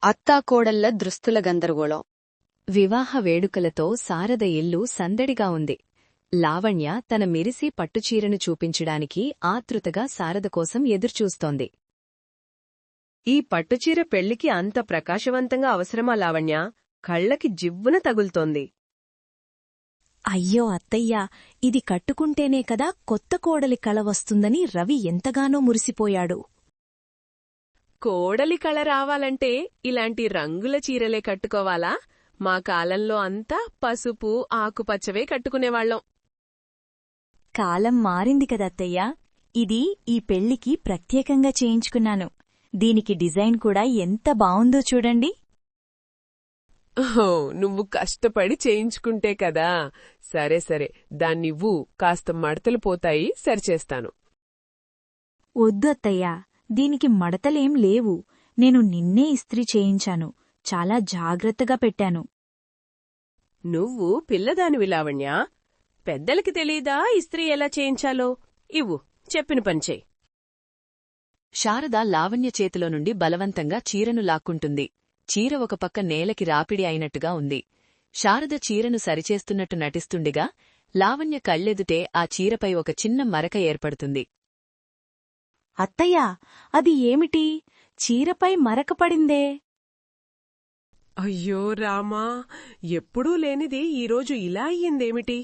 అత్తాకోడళ్ల దృస్తుల గందరగోళం. వివాహ వేడుకలతో శారద ఇల్లు సందడిగా ఉంది. లావణ్య తన మెరిసి పట్టుచీరను చూపించడానికి ఆతృతగా శారద కోసం ఎదుర్చూస్తోంది. ఈ పట్టుచీర పెళ్లికి అంత ప్రకాశవంతంగా అవసరమా లావణ్య? కళ్లకి జివ్వున తగులుతోంది. అయ్యో అత్తయ్యా, ఇది కట్టుకుంటేనే కదా కొత్త కోడలి కళ వస్తుందని రవి ఎంతగానో మురిసిపోయాడు. కోడలి కళ రావాలంటే ఇలాంటి రంగుల చీరలే కట్టుకోవాలా? మా కాలంలో అంతా పసుపు ఆకుపచ్చవే కట్టుకునేవాళ్లం. కాలం మారింది కదత్తయ్యా. ఇది ఈ పెళ్లికి ప్రత్యేకంగా చేయించుకున్నాను. దీనికి డిజైన్ కూడా ఎంత బావుందో చూడండి. ఓహో, నువ్వు కష్టపడి చేయించుకుంటే కదా. సరే సరే, దాన్నివ్వు, కాస్త మడతలు పోతాయి, సరిచేస్తాను. వద్దు అత్తయ్యా, దీనికి మడతలేం లేవు. నేను నిన్నే ఇస్త్రీ చేయించాను. చాలా జాగ్రత్తగా పెట్టాను. నువ్వు పిల్లదానివి లావణ్యా. పెద్దలకి తెలీదా ఇస్త్రీ ఎలా చేయించాలో? ఇవ్వు, చెప్పిన పనిచేయి. శారద లావణ్య చేతిలో నుండి బలవంతంగా చీరను లాక్కుంటుంది. చీర ఒక పక్క నేలకి రాపిడి అయినట్టుగా ఉంది. శారద చీరను సరిచేస్తున్నట్టు నటిస్తుండగా లావణ్య కళ్ళెదుటే ఆ చీరపై ఒక చిన్న మరక ఏర్పడుతుంది. అత్తయ్యా, అది ఏమిటి? చీరపై మరక పడిందే. అయ్యో రామా, ఎప్పుడూ లేనిది ఈరోజు ఇలా అయ్యిందేమిటి?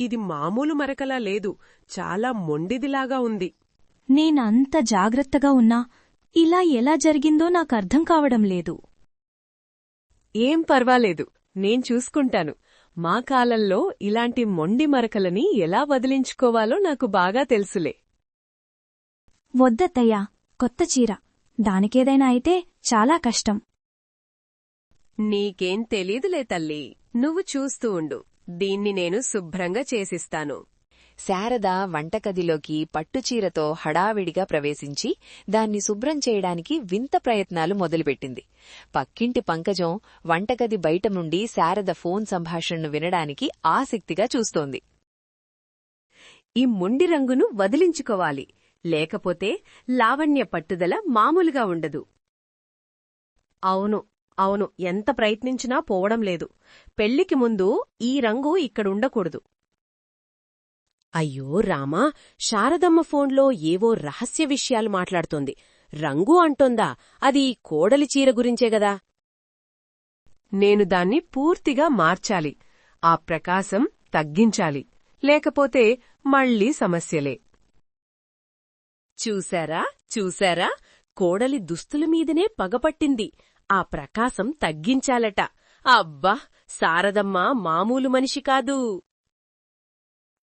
ఇది మామూలు మరకలా లేదు, చాలా మొండిదిలాగా ఉంది. నేనంత జాగ్రత్తగా ఉన్నా ఇలా ఎలా జరిగిందో నాకర్థం కావడం లేదు. ఏం పర్వాలేదు, నేను చూసుకుంటాను. మా కాలంలో ఇలాంటి మొండి మరకలని ఎలా వదిలించుకోవాలో నాకు బాగా తెలుసులే. వద్దత్తయ్యా, కొత్త చీర. దానికేదైనా అయితే చాలా కష్టం. నీకేం తెలీదులే తల్లి, నువ్వు చూస్తూ ఉండు. దీన్ని నేను శుభ్రంగా చేసిస్తాను. శారద వంటగదిలోకి పట్టుచీరతో హడావిడిగా ప్రవేశించి దాన్ని శుభ్రం చేయడానికి వింత ప్రయత్నాలు మొదలుపెట్టింది. పక్కింటి పంకజం వంటగది బయట నుండి శారద ఫోన్ సంభాషణను వినడానికి ఆసక్తిగా చూస్తోంది. ఈ మొండి రంగును వదిలించుకోవాలి, లేకపోతే లావణ్య పట్టుదల మామూలుగా ఉండదు. అవును అవును, ఎంత ప్రయత్నించినా పోవడం లేదు. పెళ్లికి ముందు ఈ రంగు ఇక్కడుండకూడదు. అయ్యో రామా, శారదమ్మ ఫోన్లో ఏవో రహస్య విషయాలు మాట్లాడుతోంది. రంగు అంటోందా? అది కోడలి చీర గురించే గదా. నేను దాన్ని పూర్తిగా మార్చాలి, ఆ ప్రకాశం తగ్గించాలి, లేకపోతే మళ్లీ సమస్యలే. చూశారా చూశారా, కోడలి దుస్తులమీదనే పగపట్టింది. ఆ ప్రకాశం తగ్గించాలట. అబ్బా, శారదమ్మ మామూలు మనిషి కాదు.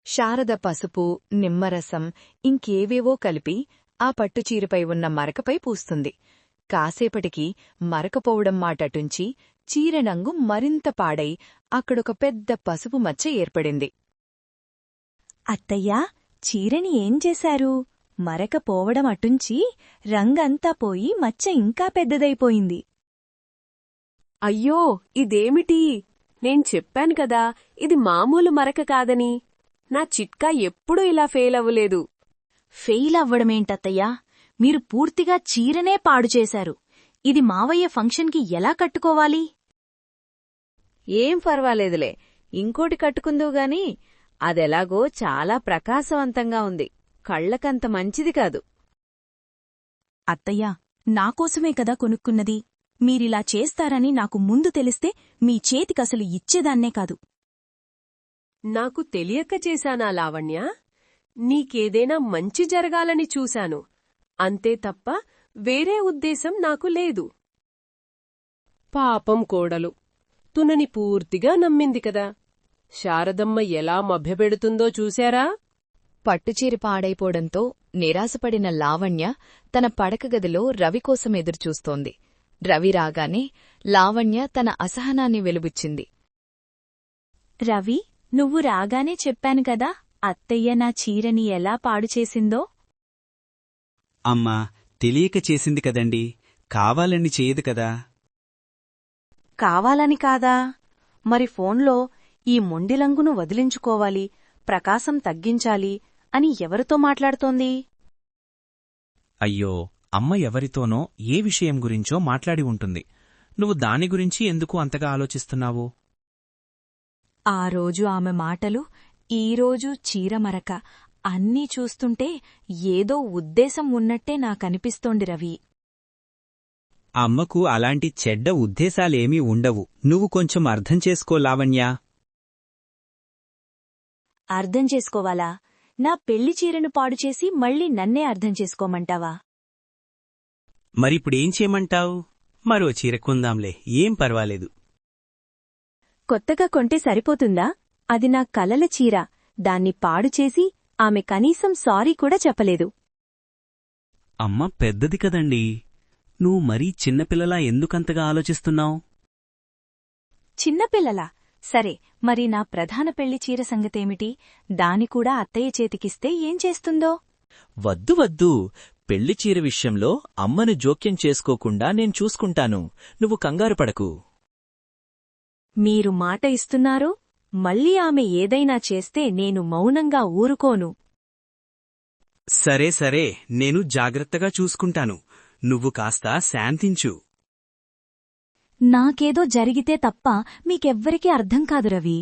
శారద పసుపు, నిమ్మరసం, ఇంకేవేవో కలిపి ఆ పట్టుచీరపై ఉన్న మరకపై పూస్తుంది. కాసేపటికి మరకపోవడం మాటటుంచి చీర రంగు మరింత పాడై అక్కడొక పెద్ద పసుపు మచ్చ ఏర్పడింది. అత్తయ్యా, చీరని ఏం చేశారు? మరక పోవడం అటుంచి రంగంతా పోయి మచ్చ ఇంకా పెద్దదైపోయింది. అయ్యో, ఇదేమిటి? నేను చెప్పాను కదా, ఇది మామూలు మరక కాదని. నా చిట్కా ఎప్పుడూ ఇలా ఫెయిల్ అవ్వలేదు. ఫెయిల్ అవ్వడమేంటత్తయ్యా? మీరు పూర్తిగా చీరనే పాడుచేశారు. ఇది మావయ్య ఫంక్షన్కి ఎలా కట్టుకోవాలి? ఏం పర్వాలేదులే, ఇంకోటి కట్టుకుందువుగాని. అదెలాగో చాలా ప్రకాశవంతంగా ఉంది, కళ్లకంత మంచిది కాదు. అత్తయ్యా, నాకోసమే కదా కొనుక్కున్నది. మీరిలా చేస్తారని నాకు ముందు తెలిస్తే మీ చేతికసలు ఇచ్చేదాన్నే కాదు. నాకు తెలియక చేశానా లావణ్య? నీకేదైనా మంచి జరగాలని చూశాను, అంతే తప్ప వేరే ఉద్దేశం నాకు లేదు. పాపం కోడలు, తునని పూర్తిగా నమ్మింది కదా. శారదమ్మ ఎలా మభ్యపెడుతుందో చూశారా? పట్టుచీర పాడైపోవడంతో నిరాశపడిన లావణ్య తన పడకగదిలో రవికోసం ఎదురుచూస్తోంది. రవి రాగానే లావణ్య తన అసహనాన్ని వెలుబుచ్చింది. రవి, నువ్వు రాగానే చెప్పాను కదా అత్తయ్య నా చీరని ఎలా పాడుచేసిందో. అమ్మా, తెలియక చేసింది కదండి, కావాలని చేయదు కదా. కావాలని కాదా? మరి ఫోన్లో ఈ మొండిలంగును వదిలించుకోవాలి, ప్రకాశం తగ్గించాలి అని ఎవరితో మాట్లాడుతోంది? అయ్యో, అమ్మ ఎవరితోనో ఏ విషయం గురించో మాట్లాడి ఉంటుంది. నువ్వు దాని గురించి ఎందుకు అంతగా ఆలోచిస్తున్నావు? ఆ రోజు ఆమె మాటలు, ఈరోజు చీరమరక అన్నీ చూస్తుంటే ఏదో ఉద్దేశం ఉన్నట్టే నాకనిపిస్తోంది రవి. అమ్మకు అలాంటి చెడ్డ ఉద్దేశాలేమీ ఉండవు. నువ్వు కొంచెం అర్థం చేసుకో లావణ్యా. అర్థం చేసుకోవాలా? నా పెళ్లి చీరను పాడుచేసి మళ్ళీ నన్నే అర్థం చేసుకోమంటావా? మరిప్పుడేం చేయమంటావు? మరో చీర కొందాంలే, ఏం పర్వాలేదు. కొత్తగా కొంటే సరిపోతుందా? అది నా కలల చీర. దాన్ని పాడుచేసి ఆమె కనీసం సారీ కూడా చెప్పలేదు. అమ్మ పెద్దది కదండీ, నువ్వు మరీ చిన్నపిల్లలా ఎందుకంతగా ఆలోచిస్తున్నావు? చిన్నపిల్లలా? సరే, మరి నా ప్రధాన పెళ్లి చీర సంగతేమిటి? దానికూడా అత్తయ్య చేతికిస్తే ఏం చేస్తుందో? వద్దు వద్దు, పెళ్లి చీర విషయంలో అమ్మను జోక్యం చేసుకోకుండా నేను చూసుకుంటాను. నువ్వు కంగారు పడకు. మీరు మాట ఇస్తున్నారు? మళ్ళీ ఆమె ఏదైనా చేస్తే నేను మౌనంగా ఊరుకోను. సరే సరే, నేను జాగ్రత్తగా చూసుకుంటాను. నువ్వు కాస్త శాంతించు. నాకేదో జరిగితే తప్ప మీకెవ్వరికీ అర్థం కాదు రవి.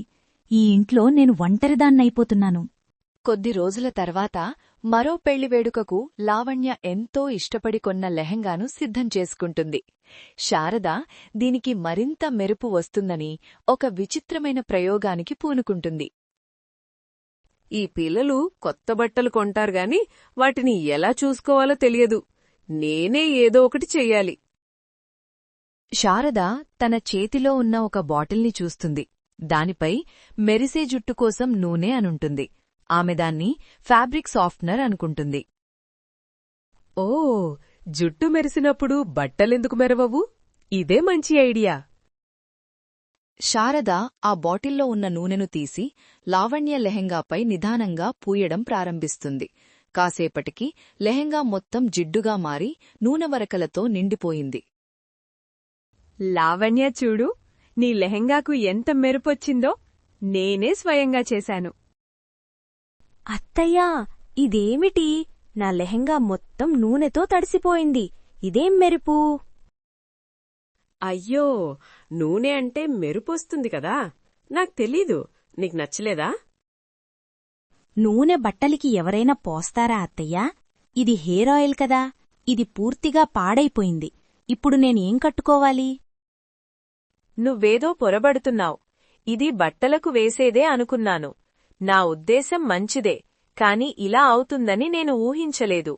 ఈ ఇంట్లో నేను ఒంటరిదాన్నైపోతున్నాను. కొద్ది రోజుల తర్వాత మరో పెళ్లి వేడుకకు లావణ్య ఎంతో ఇష్టపడి కొన్న లెహంగాను సిద్ధం చేసుకుంటుంది. శారద దీనికి మరింత మెరుపు వస్తుందని ఒక విచిత్రమైన ప్రయోగానికి పూనుకుంటుంది. ఈ పిల్లలు కొత్త బట్టలు కొంటారుగాని వాటిని ఎలా చూసుకోవాలో తెలియదు. నేనే ఏదో ఒకటి చెయ్యాలి. శారద తన చేతిలో ఉన్న ఒక బాటిల్ని చూస్తుంది. దానిపై మెరిసే జుట్టు కోసం నూనె అనుంటుంది. ఆమె దాన్ని ఫ్యాబ్రిక్ సాఫ్ట్నర్ అనుకుంటుంది. ఓ, జుట్టు మెరిసినప్పుడు బట్టలెందుకు మెరవవు? ఇదే మంచి ఐడియా. శారద ఆ బాటిల్లో ఉన్న నూనెను తీసి లావణ్య లెహెంగాపై నిదానంగా పూయడం ప్రారంభిస్తుంది. కాసేపటికి లెహెంగా మొత్తం జిడ్డుగా మారి నూనెవరకలతో నిండిపోయింది. లావణ్య చూడు, నీ లెహెంగాకు ఎంత మెరుపొచ్చిందో. నేనే స్వయంగా చేశాను. అత్తయ్యా, ఇదేమిటి? నా లెహంగా మొత్తం నూనెతో తడిసిపోయింది. ఇదేం మెరుపు? అయ్యో, నూనె అంటే మెరుపొస్తుంది కదా. నాకు తెలీదు. నీకు నచ్చలేదా? నూనె బట్టలికి ఎవరైనా పోస్తారా అత్తయ్యా? ఇది హెయిర్ ఆయిల్ కదా. ఇది పూర్తిగా పాడైపోయింది. ఇప్పుడు నేనేం కట్టుకోవాలి? నువ్వేదో పొరబడుతున్నావు. ఇది బట్టలకు వేసేదే అనుకున్నాను. నా ఉద్దేశం మంచిదే, కాని ఇలా అవుతుందని నేను ఊహించలేదు.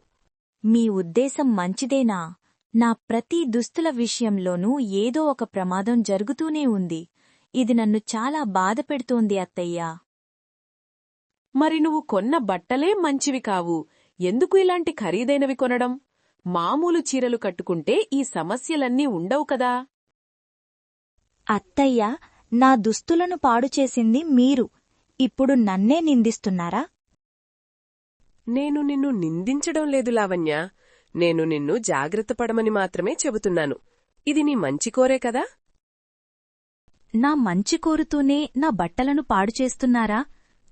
మీ ఉద్దేశం మంచిదేనా? నా ప్రతి దుస్తుల విషయంలోనూ ఏదో ఒక ప్రమాదం జరుగుతూనే ఉంది. ఇది నన్ను చాలా బాధపెడుతోంది అత్తయ్యా. మరి నువ్వు కొన్న బట్టలే మంచివి కావు. ఎందుకు ఇలాంటి ఖరీదైనవి కొనడం? మామూలు చీరలు కట్టుకుంటే ఈ సమస్యలన్నీ ఉండవు కదా. అత్తయ్యా, నా దుస్తులను పాడుచేసింది మీరు. ఇప్పుడు నన్నే నిందిస్తున్నారా? నేను నిన్ను నిందించడం లేదు లావణ్య. నేను నిన్ను జాగ్రత్తపడమని మాత్రమే చెబుతున్నాను. ఇది నీ మంచి కోరే కదా. నా మంచి కోరుతూనే నా బట్టలను పాడుచేస్తున్నారా?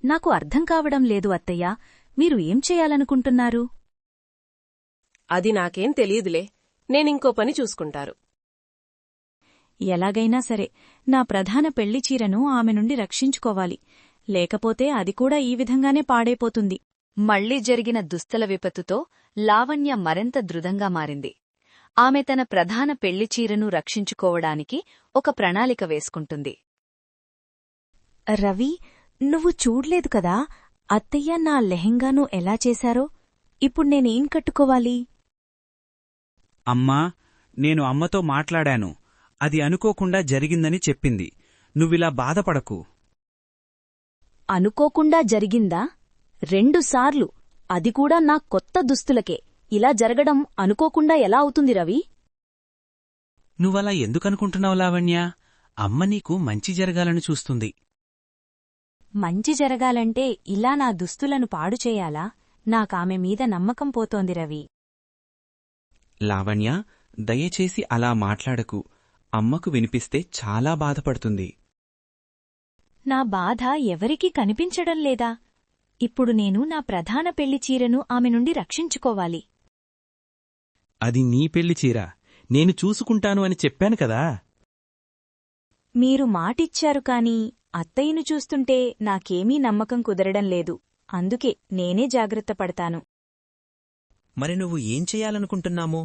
నాకు అర్థం కావడం లేదు అత్తయ్యా. మీరు ఏం చేయాలనుకుంటున్నారు? అది నాకేం తెలియదులే. నేనింకో పని చూసుకుంటారు. ఎలాగైనా సరే నా ప్రధాన పెళ్లి చీరను ఆమె నుండి రక్షించుకోవాలి. లేకపోతే అది కూడా ఈ విధంగానే పాడైపోతుంది. మళ్లీ జరిగిన దుస్తుల విపత్తుతో లావణ్య మరింత దృఢంగా మారింది. ఆమె తన ప్రధాన పెళ్లి చీరను రక్షించుకోవడానికి ఒక ప్రణాళిక వేసుకుంటుంది. రవి, నువ్వు చూడ్లేదు కదా అత్తయ్య నా లెహెంగాను ఎలా చేశారో? ఇప్పుడు నేనేం కట్టుకోవాలి? అమ్మా, నేను అమ్మతో మాట్లాడాను. అది అనుకోకుండా జరిగిందని చెప్పింది. నువ్విలా బాధపడకు. అనుకోకుండా జరిగిందా? 2 సార్లు, అది కూడా నా కొత్త దుస్తులకే. ఇలా జరగడం అనుకోకుండా ఎలా అవుతుంది రవి? నువ్వలా ఎందుకనుకుంటున్నావు లావణ్య? అమ్మ నీకు మంచి జరగాలని చూస్తుంది. మంచి జరగాలంటే ఇలా నా దుస్తులను పాడుచేయాలా? నాకామె మీద నమ్మకం పోతోంది రవి. లావణ్య, దయచేసి అలా మాట్లాడకు. అమ్మకు వినిపిస్తే చాలా బాధపడుతుంది. నా బాధ ఎవరికీ కనిపించడం లేదా? ఇప్పుడు నేను నా ప్రధాన పెళ్లి చీరను ఆమె నుండి రక్షించుకోవాలి. అది నీ పెళ్లి చీర. నేను చూసుకుంటాను అని చెప్పాను కదా. మీరు మాటిచ్చారు కాని అత్తయ్యను చూస్తుంటే నాకేమీ నమ్మకం కుదరడం లేదు. అందుకే నేనే జాగ్రత్త పడతాను. మరి నువ్వు ఏం చెయ్యాలనుకుంటున్నామో?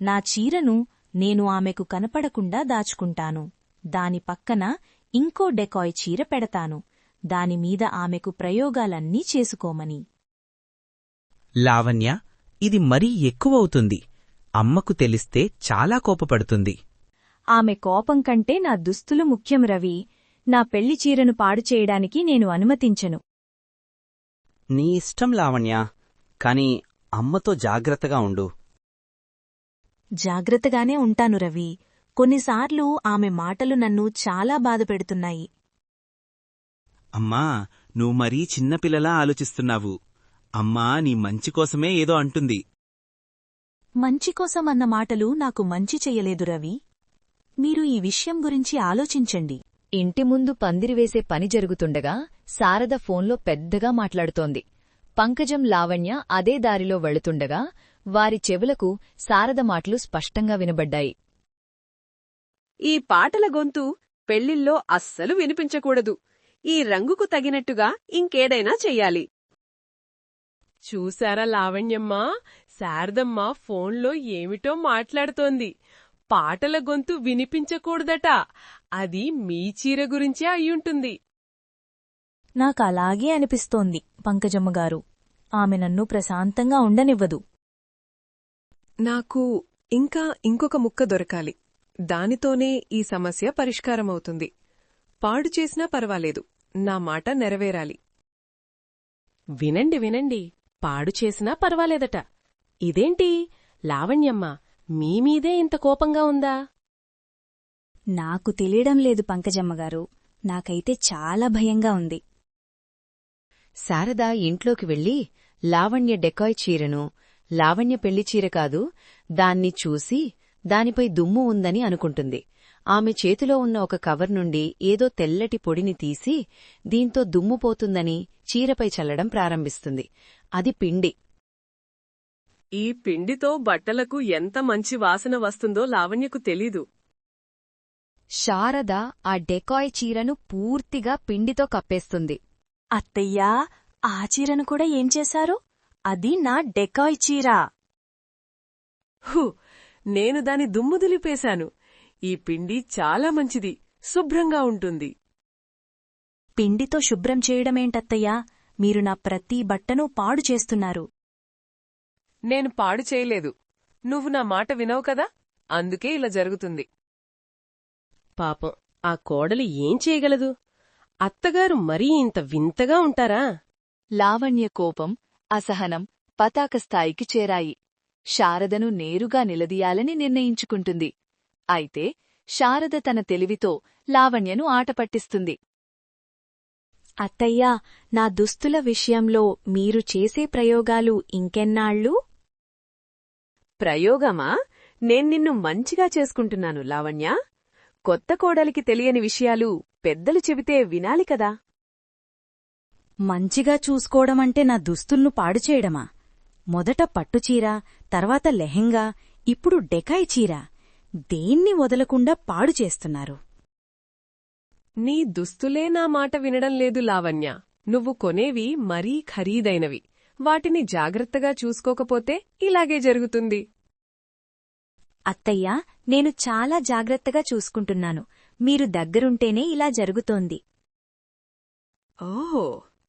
నా చీరను నేను ఆమెకు కనపడకుండా దాచుకుంటాను. దాని పక్కన ఇంకో డెకాయ్ చీర పెడతాను. దానిమీద ఆమెకు ప్రయోగాలన్నీ చేసుకోమని. లావణ్య, ఇది మరీ ఎక్కువవుతుంది. అమ్మకు తెలిస్తే చాలా కోపపడుతుంది. ఆమె కోపం కంటే నా దుస్తులు ముఖ్యం రవి. నా పెళ్లి చీరను పాడు చేయడానికి నేను అనుమతించను. నీ ఇష్టం లావణ్య, కాని అమ్మతో జాగ్రత్తగా ఉండు. జాగ్రత్తగానే ఉంటాను రవి. కొన్నిసార్లు ఆమె మాటలు నన్ను చాలా బాధపెడుతున్నాయి. అమ్మా, నువ్వు మరీ చిన్నపిల్లలా ఆలోచిస్తున్నావు. అమ్మా నీ మంచికోసమే ఏదో అంటుంది. మంచికోసం అన్న మాటలు నాకు మంచి చెయ్యలేదు రవి. మీరు ఈ విషయం గురించి ఆలోచించండి. ఇంటి ముందు పందిరివేసే పని జరుగుతుండగా శారద ఫోన్లో పెద్దగా మాట్లాడుతోంది. పంకజం, లావణ్య అదే దారిలో వెళుతుండగా వారి చెవులకు శారద మాటలు స్పష్టంగా వినబడ్డాయి. ఈ పాటల గొంతు పెళ్లిల్లో అస్సలు వినిపించకూడదు. ఈ రంగుకు తగినట్టుగా ఇంకేడైనా చెయ్యాలి. చూశారా లావణ్యమ్మ, శారదమ్మ ఫోన్లో ఏమిటో మాట్లాడుతోంది. పాటల గొంతు వినిపించకూడదట. అది మీ చీర గురించే అయ్యుంటుంది. నాకలాగే అనిపిస్తోంది పంకజమ్మగారు. ఆమె నన్ను ప్రశాంతంగా ఉండనివ్వదు. నాకు ఇంకొక ముక్క దొరకాలి. దానితోనే ఈ సమస్య పరిష్కారమవుతుంది. పాడు చేసినా పర్వాలేదు, నా మాట నెరవేరాలి. వినండి, పాడు చేసినా పర్వాలేదట. ఇదేంటి లావణ్యమ్మ, మీమీదే ఇంత కోపంగా ఉందా? నాకు తెలియడం లేదు పంకజమ్మగారు. నాకైతే చాలా భయంగా ఉంది. శారద ఇంట్లోకి వెళ్లి లావణ్య డెకాయ్ చీరను, లావణ్య పెళ్లిచీర కాదు, దాన్ని చూసి దానిపై దుమ్ము ఉందని అనుకుంటుంది. ఆమె చేతిలో ఉన్న ఒక కవర్ నుండి ఏదో తెల్లటి పొడిని తీసి దీంతో దుమ్ము పోతుందని చీరపై చల్లడం ప్రారంభిస్తుంది. అది పిండి. ఈ పిండితో బట్టలకు ఎంత మంచి వాసన వస్తుందో లావణ్యకు తెలీదు. శారద ఆ డెకాయ్ చీరను పూర్తిగా పిండితో కప్పేస్తుంది. అత్తయ్యా, ఆ చీరను కూడా ఏం చేశారు? అది నా డెకాయ్ చీర. నేను దాని దుమ్ము దులిపేశాను. ఈ పిండి చాలా మంచిది, శుభ్రంగా ఉంటుంది. పిండితో శుభ్రం చేయడమేంటత్తయ్యా? మీరు నా ప్రతి బట్టను పాడు చేస్తున్నారు. నేను పాడు చేయలేదు. నువ్వు నా మాట వినవు కదా, అందుకే ఇలా జరుగుతుంది. పాపం, ఆ కోడలి ఏం చేయగలదు? అత్తగారు మరీ ఇంత వింతగా ఉంటారా? లావణ్య కోపం, అసహనం పతాక స్థాయికి చేరాయి. శారదను నేరుగా నిలదీయాలని నిర్ణయించుకుంటుంది. అయితే శారద తన తెలివితో లావణ్యను ఆటపట్టిస్తుంది. అత్తయ్యా, నా దుస్తుల విషయంలో మీరు చేసే ప్రయోగాలు ఇంకెన్నాళ్ళు? ప్రయోగమా? నేను నిన్ను మంచిగా చేసుకుంటున్నాను లావణ్య. కొత్త కోడలికి తెలియని విషయాలు పెద్దలు చెబితే వినాలి కదా. మంచిగా చూసుకోవడమంటే నా దుస్తుల్ను పాడుచేయడమా? మొదట పట్టుచీర, తర్వాత లెహెంగా, ఇప్పుడు డెకాయ్ చీర. దేన్ని వదలకుండా పాడు చేస్తున్నారు. నీ దుస్తులే నా మాట వినడం లేదు లావణ్య. నువ్వు కొనేవి మరీ ఖరీదైనవి. వాటిని జాగ్రత్తగా చూసుకోకపోతే ఇలాగే జరుగుతుంది. అత్తయ్యా, నేను చాలా జాగ్రత్తగా చూసుకుంటున్నాను. మీరు దగ్గరుంటేనే ఇలా జరుగుతోంది. ఓహో,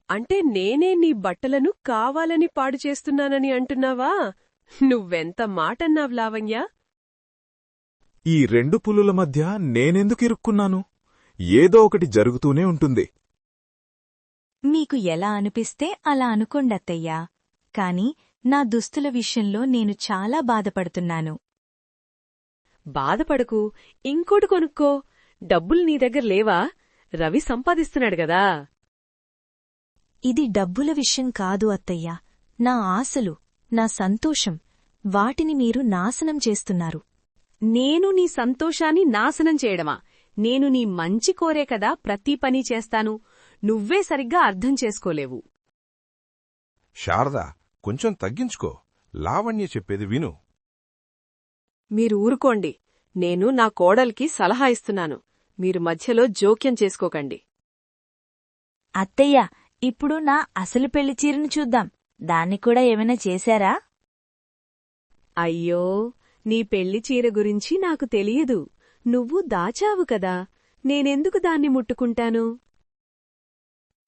అంటే నేనే నీ బట్టలను కావాలని పాడు చేస్తున్నానని అంటున్నావా? నువ్వెంత మాటన్నావ్ లావణ్య. ఈ రెండు పులుల మధ్య నేనెందుకిరుక్కున్నాను? ఏదో ఒకటి జరుగుతూనే ఉంటుంది. మీకు ఎలా అనిపిస్తే అలా అనుకోండత్తయ్యా. కాని నా దుస్తుల విషయంలో నేను చాలా బాధపడుతున్నాను. బాధపడకు, ఇంకోటి కొనుక్కో. డబ్బులు నీ దగ్గర లేవా? రవి సంపాదిస్తున్నాడు గదా. ఇది డబ్బుల విషయం కాదు అత్తయ్యా. నా ఆశలు, నా సంతోషం, వాటిని మీరు నాశనం చేస్తున్నారు. నేను నీ సంతోషాన్ని నాశనం చేయడమా? నేను నీ మంచి కోరే కదా ప్రతి పని చేస్తాను. నువ్వే సరిగ్గా అర్థం చేసుకోలేవు. శారదా, కొంచెం తగ్గించుకో. లావణ్య చెప్పేది విను. మీరు ఊరుకోండి. నేను నా కోడలికి సలహా ఇస్తున్నాను. మీరు మధ్యలో జోక్యం చేసుకోకండి. అత్తయ్య, ఇప్పుడు నా అసలు పెళ్లి చీరను చూద్దాం. దాన్ని కూడా ఏమైనా చేశారా? అయ్యో, నీ పెళ్లి చీర గురించి నాకు తెలియదు. నువ్వు దాచావు కదా, నేనెందుకు దాన్ని ముట్టుకుంటాను?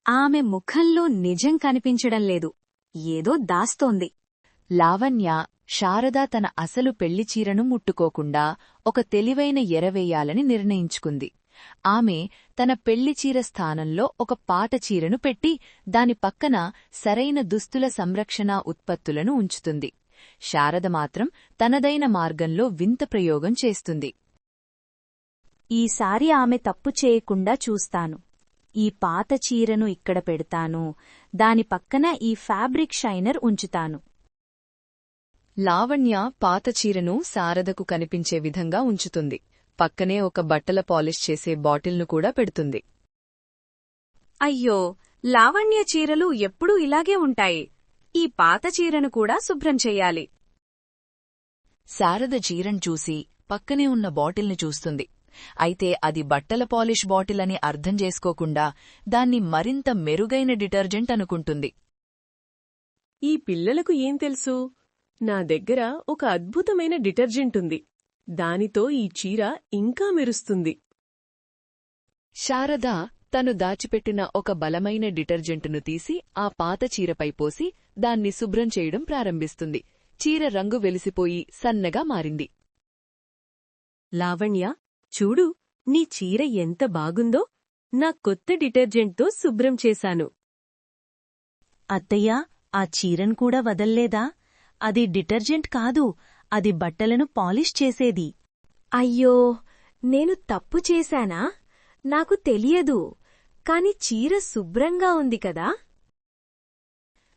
ఆమె ముఖంలో నిజం కనిపించడం లేదు. ఏదో దాస్తోంది. లావణ్య శారద తన అసలు పెళ్లిచీరను ముట్టుకోకుండా ఒక తెలివైన ఎరవేయాలని నిర్ణయించుకుంది. ఆమె తన పెళ్లిచీర స్థానంలో ఒక పాటచీరను పెట్టి దాని పక్కన సరైన దుస్తుల సంరక్షణ ఉత్పత్తులను ఉంచుతుంది. శారద మాత్రం తనదైన మార్గంలో వింత ప్రయోగం చేస్తుంది. ఈసారి ఆమె తప్పు చేయకుండా చూస్తాను. ఈ పాత చీరను ఇక్కడ పెడతాను. దాని పక్కన ఈ ఫ్యాబ్రిక్ షైనర్ ఉంచుతాను. లావణ్య పాత చీరను శారదకు కనిపించే విధంగా ఉంచుతుంది. పక్కనే ఒక బట్టల పాలిష్ చేసే బాటిల్ను కూడా పెడుతుంది. అయ్యో, లావణ్య చీరలు ఎప్పుడూ ఇలాగే ఉంటాయి. ఈ పాత చీరను కూడా శుభ్రం చెయ్యాలి. శారద చీరను చూసి పక్కనే ఉన్న బాటిల్ని చూస్తుంది. అయితే అది బట్టల పాలిష్ బాటిల్ అని అర్థం చేసుకోకుండా దాన్ని మరింత మెరుగైన డిటర్జెంట్ అనుకుంటుంది. ఈ పిల్లలకు ఏం తెలుసు? నా దగ్గర ఒక అద్భుతమైన డిటర్జెంట్ ఉంది. దానితో ఈ చీర ఇంకా మెరుస్తుంది. శారద తను దాచిపెట్టిన ఒక బలమైన డిటర్జెంటును తీసి ఆ పాత చీరపై పోసి దాన్ని శుభ్రం చేయడం ప్రారంభిస్తుంది. చీర రంగు వెలిసిపోయి సన్నగా మారింది. లావణ్య, చూడు, నీ చీర ఎంత బాగుందో. నా కొత్త డిటర్జెంట్తో శుభ్రం చేశాను. అత్తయ్య, ఆ చీరను కూడా వదల్లేదా? అది డిటర్జెంట్ కాదు, అది బట్టలను పాలిష్ చేసేది. అయ్యో, నేను తప్పు చేశానా? నాకు తెలియదు. కాని చీర శుభ్రంగా ఉంది కదా?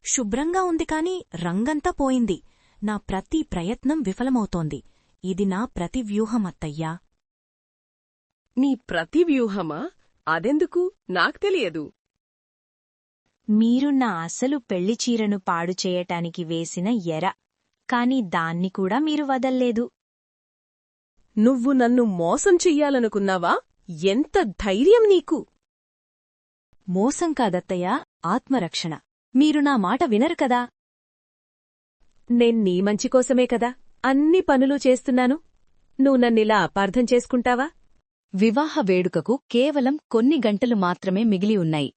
శుభ్రంగా ఉంది కాని రంగంతా పోయింది. నా ప్రతి ప్రయత్నం విఫలమవుతోంది. ఇది నా ప్రతివ్యూహం అత్తయ్యా. నీ ప్రతివ్యూహమా? అదెందుకు? నాకు తెలియదు. మీరు నా అసలు పెళ్లి చీరను పాడు చేయటానికి వేసిన ఎర. కాని దాన్ని కూడా మీరు వదల్లేదు. నువ్వు నన్ను మోసం చెయ్యాలనుకున్నావా? ఎంత ధైర్యం నీకు! మోసం కాదత్తయ్యా, ఆత్మరక్షణ. మీరు నా మాట వినరు కదా. నీ మంచి కోసమే కదా అన్ని పనులు చేస్తున్నాను. నువ్వు నన్నిలా అపార్థం చేసుకుంటావా? వివాహ వేడుకకు కేవలం కొన్ని గంటలు మాత్రమే మిగిలి ఉన్నాయి.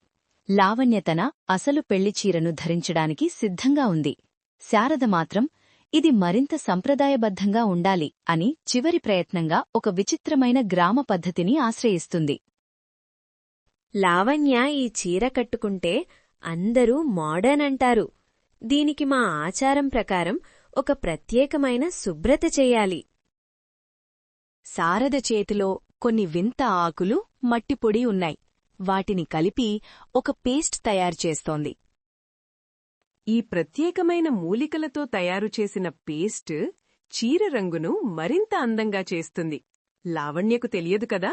లావణ్య తన అసలు పెళ్లిచీరను ధరించడానికి సిద్ధంగా ఉంది. శారద మాత్రం ఇది మరింత సంప్రదాయబద్ధంగా ఉండాలి అని చివరి ప్రయత్నంగా ఒక విచిత్రమైన గ్రామ పద్ధతిని ఆశ్రయిస్తుంది. లావణ్య ఈ చీర కట్టుకుంటే అందరూ మోడర్న్ అంటారు. దీనికి మా ఆచారం ప్రకారం ఒక ప్రత్యేకమైన శుభ్రత చెయ్యాలి. శారద చేతిలో కొన్ని వింత ఆకులు, మట్టిపొడి ఉన్నాయి. వాటిని కలిపి ఒక పేస్ట్ తయారుచేస్తోంది. ఈ ప్రత్యేకమైన మూలికలతో తయారుచేసిన పేస్ట్ చీర రంగును మరింత అందంగా చేస్తుంది. లావణ్యకు తెలియదు కదా?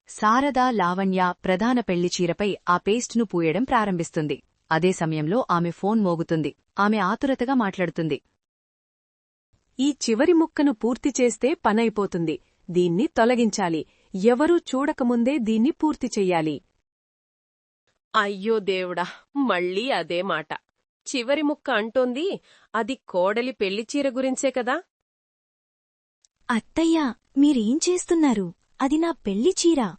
శారద, లావణ్య ప్రధాన పెళ్లిచీరపై ఆ పేస్ట్ను పూయడం ప్రారంభిస్తుంది. అదే సమయంలో ఆమె ఫోన్ మోగుతుంది. ఆమె ఆతురతగా మాట్లాడుతుంది. ఈ చివరి ముక్కను పూర్తి చేస్తే పనైపోతుంది. దీన్ని తొలగించాలి. ఎవరూ చూడకముందే దీన్ని పూర్తి చెయ్యాలి. అయ్యో దేవుడా, మళ్ళీ అదే మాట. చివరి ముక్క అంటోంది. అది కోడలి పెళ్లిచీర గురించే కదా? అత్తయ్యా, మీరేం చేస్తున్నారు? అది నా పెళ్లి చీర.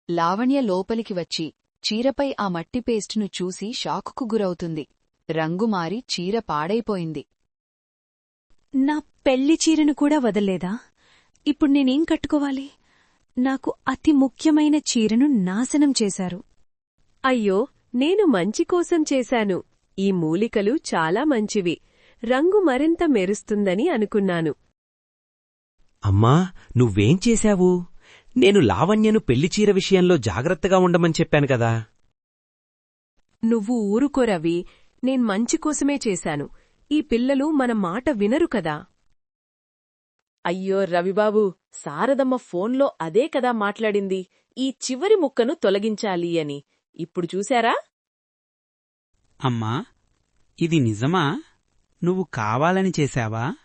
లావణ్య లోపలికి వచ్చి చీరపై ఆ మట్టి పేస్టును చూసి షాకుకు గురవుతుంది. రంగు మారి చీర పాడైపోయింది. నా పెళ్లి చీరను కూడా వదల్లేదా? ఇప్పుడు నేనేం కట్టుకోవాలి? నాకు అతి ముఖ్యమైన చీరను నాశనం చేశారు. అయ్యో, నేను మంచి కోసం చేశాను. ఈ మూలికలు చాలా మంచివి. రంగు మరింత మెరుస్తుందని అనుకున్నాను. అమ్మా, నువ్వేం చేశావు? నేను లావణ్యను పెళ్లిచీర విషయంలో జాగ్రత్తగా ఉండమని చెప్పాను కదా. నువ్వు ఊరుకో రవి, నేను మంచి కోసమే చేశాను. ఈ పిల్లలు మన మాట వినరు కదా. అయ్యో రవిబాబూ, శారదమ్మ ఫోన్లో అదే కదా మాట్లాడింది, ఈ చివరి ముక్కను తొలగించాలి అని. ఇప్పుడు చూశారా? అమ్మా, ఇది నిజమా? నువ్వు కావాలని చేశావా?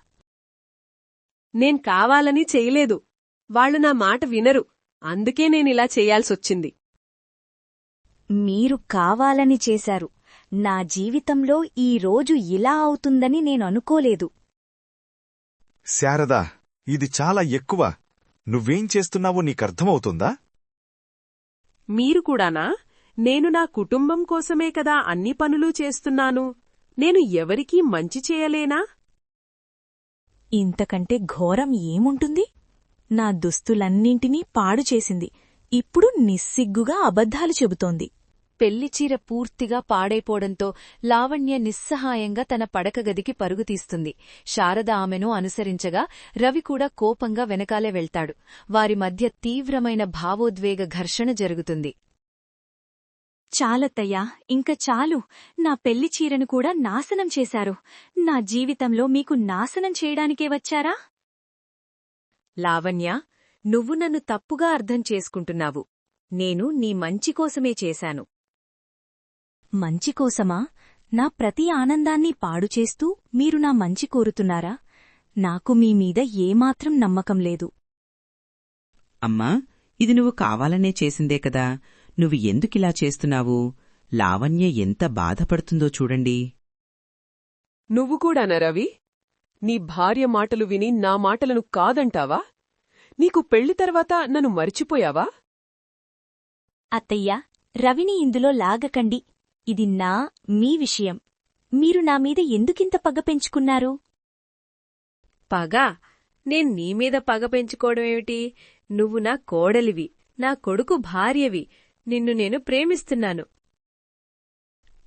నేను కావాలని చెయ్యలేదు. వాళ్ళు నా మాట వినరు, అందుకే నేనిలా చెయ్యాల్సొచ్చింది. మీరు కావాలని చేశారు. నా జీవితంలో ఈ రోజు ఇలా అవుతుందని నేను అనుకోలేదు. శారదా, ఇది చాలా ఎక్కువ. నువ్వేం చేస్తున్నావో నీకర్థమవుతుందా? మీరు కూడానా? నేను నా కుటుంబం కోసమే కదా అన్ని పనులు చేస్తున్నాను. నేను ఎవరికీ మంచి చేయలేనా? ఇంతకంటే ఘోరం ఏముంటుంది? నా దుస్తులన్నింటినీ పాడు చేసింది. ఇప్పుడు నిస్సిగ్గుగా అబద్ధాలు చెబుతోంది. పెళ్లిచీర పూర్తిగా పాడైపోవడంతో లావణ్య నిస్సహాయంగా తన పడకగదికి పరుగుతీస్తుంది. శారద ఆమెను అనుసరించగా రవి కూడా కోపంగా వెనకాలే వెళ్తాడు. వారి మధ్య తీవ్రమైన భావోద్వేగ ఘర్షణ జరుగుతుంది. చాలత్తయ్యా, ఇంక చాలు. నా పెళ్లి చీరను కూడా నాశనం చేశారు. నా జీవితంలో మీకు నాశనం చేయడానికే వచ్చారా? లావణ్య, నువ్వు నన్ను తప్పుగా అర్థం చేసుకుంటున్నావు. నేను నీ మంచి కోసమే చేశాను. మంచి కోసమా? నా ప్రతి ఆనందాన్ని పాడుచేస్తూ మీరు నా మంచి కోరుతున్నారా? నాకు మీ మీద ఏమాత్రం నమ్మకం లేదు. అమ్మా, ఇది నువ్వు కావాలనే చేసిందే కదా. నువ్వు ఎందుకిలా చేస్తున్నావు? లావణ్య ఎంత బాధపడుతుందో చూడండి. నువ్వు కూడానా రవి? నీ భార్య మాటలు విని నా మాటలను కాదంటావా? నీకు పెళ్లి తర్వాత నన్ను మర్చిపోయావా? అత్తయ్యా, రవిని ఇందులో లాగకండి. ఇది మీ విషయం. మీరు నా మీద ఎందుకింత పగ పెంచుకున్నారు? పగ? నేను నీమీద పగ పెంచుకోవడమేమిటి? నువ్వు నా కోడలివి, నా కొడుకు భార్యవి. నిన్ను నేను ప్రేమిస్తున్నాను.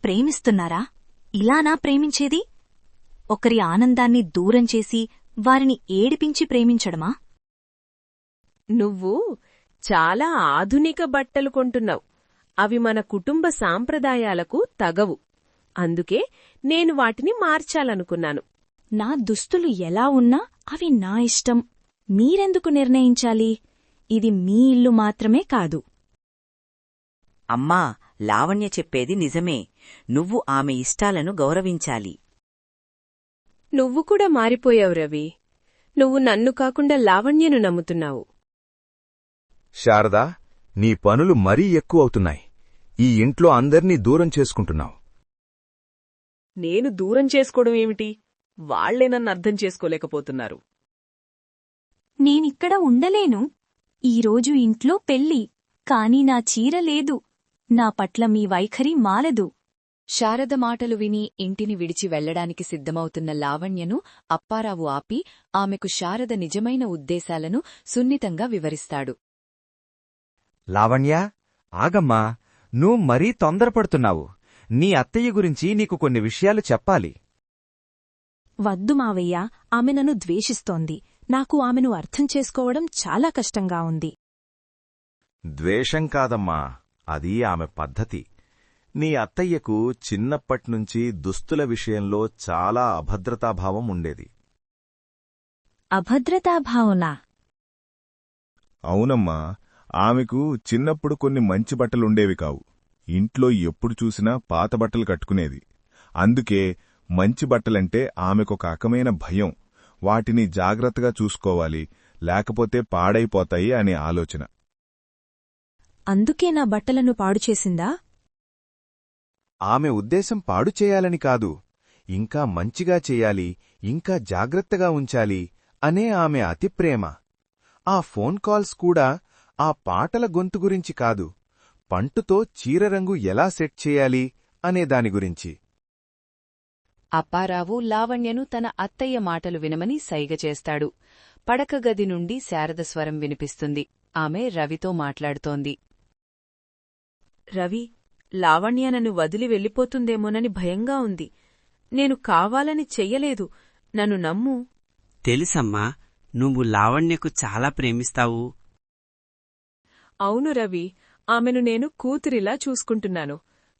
ప్రేమిస్తున్నారా? ఇలానా ప్రేమించేది? ఒకరి ఆనందాన్ని దూరం చేసి వారిని ఏడిపించి ప్రేమించడమా? నువ్వు చాలా ఆధునిక బట్టలు కొంటున్నావు. అవి మన కుటుంబ సాంప్రదాయాలకు తగవు. అందుకే నేను వాటిని మార్చాలనుకున్నాను. నా దుస్తులు ఎలా ఉన్నా అవి నా ఇష్టం. మీరెందుకు నిర్ణయించాలి? ఇది మీ ఇల్లు మాత్రమే కాదు. అమ్మా, లావణ్య చెప్పేది నిజమే. నువ్వు ఆమె ఇష్టాలను గౌరవించాలి. నువ్వు కూడా మారిపోయావు రవి. నువ్వు నన్ను కాకుండా లావణ్యను నమ్ముతున్నావు. శారదా, నీ పనులు మరీ ఎక్కువవుతున్నాయి. ఈ ఇంట్లో అందర్నీ దూరం చేసుకుంటున్నావు. నేను దూరం చేసుకోవడం ఏమిటి? వాళ్లే నన్ను అర్థం చేసుకోలేకపోతున్నారు. నేనిక్కడ ఉండలేను. ఈరోజు ఇంట్లో పెళ్లి, కాని నా చీర లేదు. నా పట్ల మీ వైఖరి మారదు. శారద మాటలు విని ఇంటిని విడిచి వెళ్లడానికి సిద్ధమవుతున్న లావణ్యను అప్పారావు ఆపి ఆమెకు శారద నిజమైన ఉద్దేశాలను సున్నితంగా వివరిస్తాడు. లావణ్య, ఆగమ్మా, నువ్వు మరీ తొందరపడుతున్నావు. నీ అత్తయ్య గురించి నీకు కొన్ని విషయాలు చెప్పాలి. వద్దు మావయ్య, ఆమె నన్ను ద్వేషిస్తోంది. నాకు ఆమెను అర్థం చేసుకోవడం చాలా కష్టంగా ఉంది. ద్వేషం కాదమ్మా, అది ఆమె పద్ధతి. నీ అత్తయ్యకు చిన్నప్పట్నుంచి దుస్తుల విషయంలో చాలా అభద్రతాభావం ఉండేది. అభద్రతాభావనా? అవునమ్మా, ఆమెకు చిన్నప్పుడు కొన్ని మంచి బట్టలుండేవి కావు. ఇంట్లో ఎప్పుడు చూసినా పాత బట్టలు కట్టుకునేది. అందుకే మంచి బట్టలంటే ఆమెకొక రకమైన భయం. వాటిని జాగ్రత్తగా చూసుకోవాలి, లేకపోతే పాడైపోతాయి అనే ఆలోచన. అందుకే నా బట్టలను పాడుచేసిందా? ఆమె ఉద్దేశం పాడు చేయాలని కాదు, ఇంకా మంచిగా చెయ్యాలి, ఇంకా జాగ్రత్తగా ఉంచాలి అనే ఆమె అతి ప్రేమ. ఆ ఫోన్ కాల్స్ కూడా ఆ పాటల గొంతు గురించి కాదు, పంటుతో చీరరంగు ఎలా సెట్ చేయాలి అనే దాని గురించి. అప్పారావు లావణ్యను తన అత్తయ్య మాటలు వినమని సైగ చేస్తాడు. పడకగది నుండి శారద స్వరం వినిపిస్తుంది. ఆమె రవితో మాట్లాడుతోంది. రవి, లావణ్య నన్ను వదిలి వెళ్ళిపోతుందేమోనని భయంగా ఉంది. నేను కావాలని చెయ్యలేదు. నన్ను నమ్ము. తెలుసమ్మా, నువ్వు లావణ్యకు చాలా ప్రేమిస్తావు. అవును రవి, ఆమెను నేను కూతురిలా చూసుకుంటున్నాను.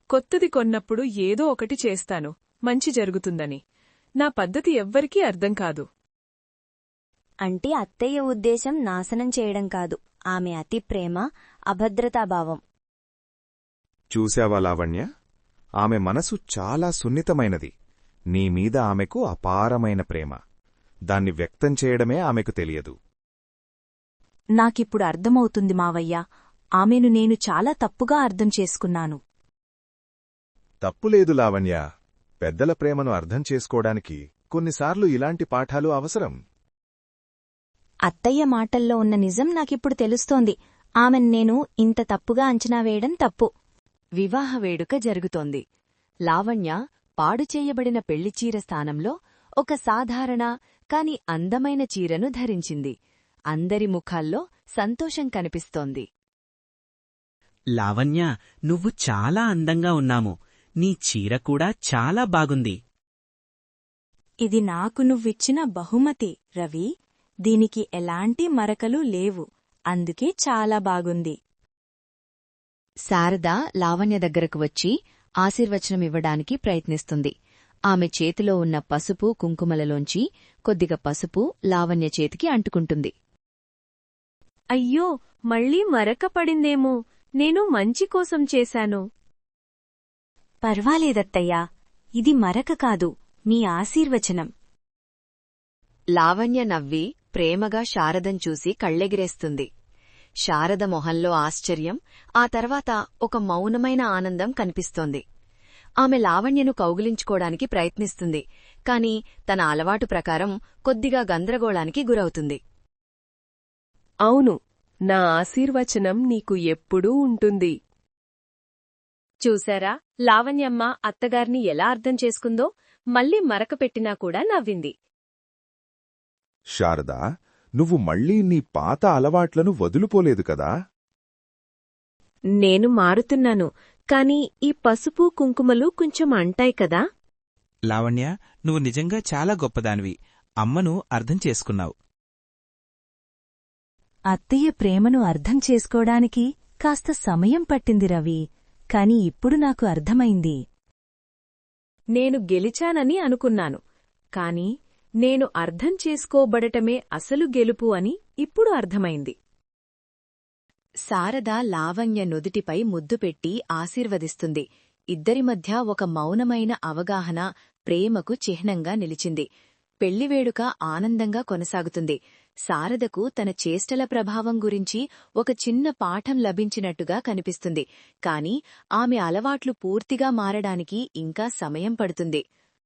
కొత్తది కొన్నప్పుడు ఏదో ఒకటి చేస్తాను, మంచి జరుగుతుందని. నా పద్ధతి ఎవ్వరికీ అర్థం కాదు. అంటే అత్తయ్య ఉద్దేశం నాశనం చేయడం కాదు, ఆమె అతి ప్రేమ, అభద్రతాభావం. చూశావా లావణ్య, ఆమె మనసు చాలా సున్నితమైనది. నీమీద ఆమెకు అపారమైన ప్రేమ. దాన్ని వ్యక్తం చేయడమే ఆమెకు తెలియదు. నాకిప్పుడు అర్థమవుతుంది మావయ్య. ఆమెను నేను చాలా తప్పుగా అర్థం చేసుకున్నాను. తప్పులేదు లావణ్య. పెద్దల ప్రేమను అర్థం చేసుకోవడానికి కొన్నిసార్లు ఇలాంటి పాఠాలు అవసరం. అత్తయ్య మాటల్లో ఉన్న నిజం నాకిప్పుడు తెలుస్తోంది. ఆమెను నేను ఇంత తప్పుగా అంచనా వేయడం తప్పు. వివాహ వేడుక జరుగుతోంది. లావణ్య పాడుచేయబడిన పెళ్లిచీర స్థానంలో ఒక సాధారణ కాని అందమైన చీరను ధరించింది. అందరి ముఖాల్లో సంతోషం కనిపిస్తోంది. లావణ్య, నువ్వు చాలా అందంగా ఉన్నాము. నీ చీర కూడా చాలా బాగుంది. ఇది నాకు నువ్విచ్చిన బహుమతి, రవి. దీనికి ఎలాంటి మరకలు లేవు. అందుకే చాలా బాగుంది. శారద లావణ్య దగ్గరకు వచ్చి ఆశీర్వచనమివ్వడానికి ప్రయత్నిస్తుంది. ఆమె చేతిలో ఉన్న పసుపు కుంకుమలలోంచి కొద్దిగా పసుపు లావణ్య చేతికి అంటుకుంటుంది. అయ్యో, మళ్ళీ మరక పడిందేమో. నేను మంచి కోసం చేశాను. పర్వాలేదత్తయ్యా, ఇది మరక కాదు, మీ ఆశీర్వచనం. లావణ్య నవ్వి ప్రేమగా శారదం చూసి కళ్ళెగిరేస్తుంది. శారద మొహంలో ఆశ్చర్యం, ఆ తర్వాత ఒక మౌనమైన ఆనందం కనిపిస్తోంది. ఆమె లావణ్యను కౌగిలించుకోడానికి ప్రయత్నిస్తుంది, కాని తన అలవాటు ప్రకారం కొద్దిగా గందరగోళానికి గురవుతుంది. అవును, నా ఆశీర్వచనం నీకు ఎప్పుడూ ఉంటుంది. చూశారా, లావణ్యమ్మ అత్తగారిని ఎలా అర్థం చేసుకుందో. మళ్ళీ మరక పెట్టినా కూడా నవ్వింది. శారదా, నువ్వు మళ్ళీ నీ పాత అలవాట్లను వదులుపోలేదు కదా? నేను మారుతున్నాను, కాని ఈ పసుపు కుంకుమలు కొంచెం అంటాయి కదా. లావణ్య, నువ్వు నిజంగా చాలా గొప్పదానివి. అమ్మను అర్థం చేసుకున్నావు. అత్తయ్య ప్రేమను అర్థం చేసుకోవడానికి కాస్త సమయం పట్టింది రవి, కాని ఇప్పుడు నాకు అర్థమైంది. నేను గెలిచానని అనుకున్నాను, కాని నేను అర్థం చేసుకోబడటమే అసలు గెలుపు అని ఇప్పుడు అర్థమైంది. శారద లావణ్య నుదిటిపై ముద్దు పెట్టి ఆశీర్వదిస్తుంది. ఇద్దరి మధ్య ఒక మౌనమైన అవగాహన ప్రేమకు చిహ్నంగా నిలిచింది. పెళ్లివేడుక ఆనందంగా కొనసాగుతుంది. శారదకు తన చేష్టల ప్రభావం గురించి ఒక చిన్న పాఠం లభించినట్టుగా కనిపిస్తుంది. కాని ఆమె అలవాట్లు పూర్తిగా మారడానికి ఇంకా సమయం పడుతుంది.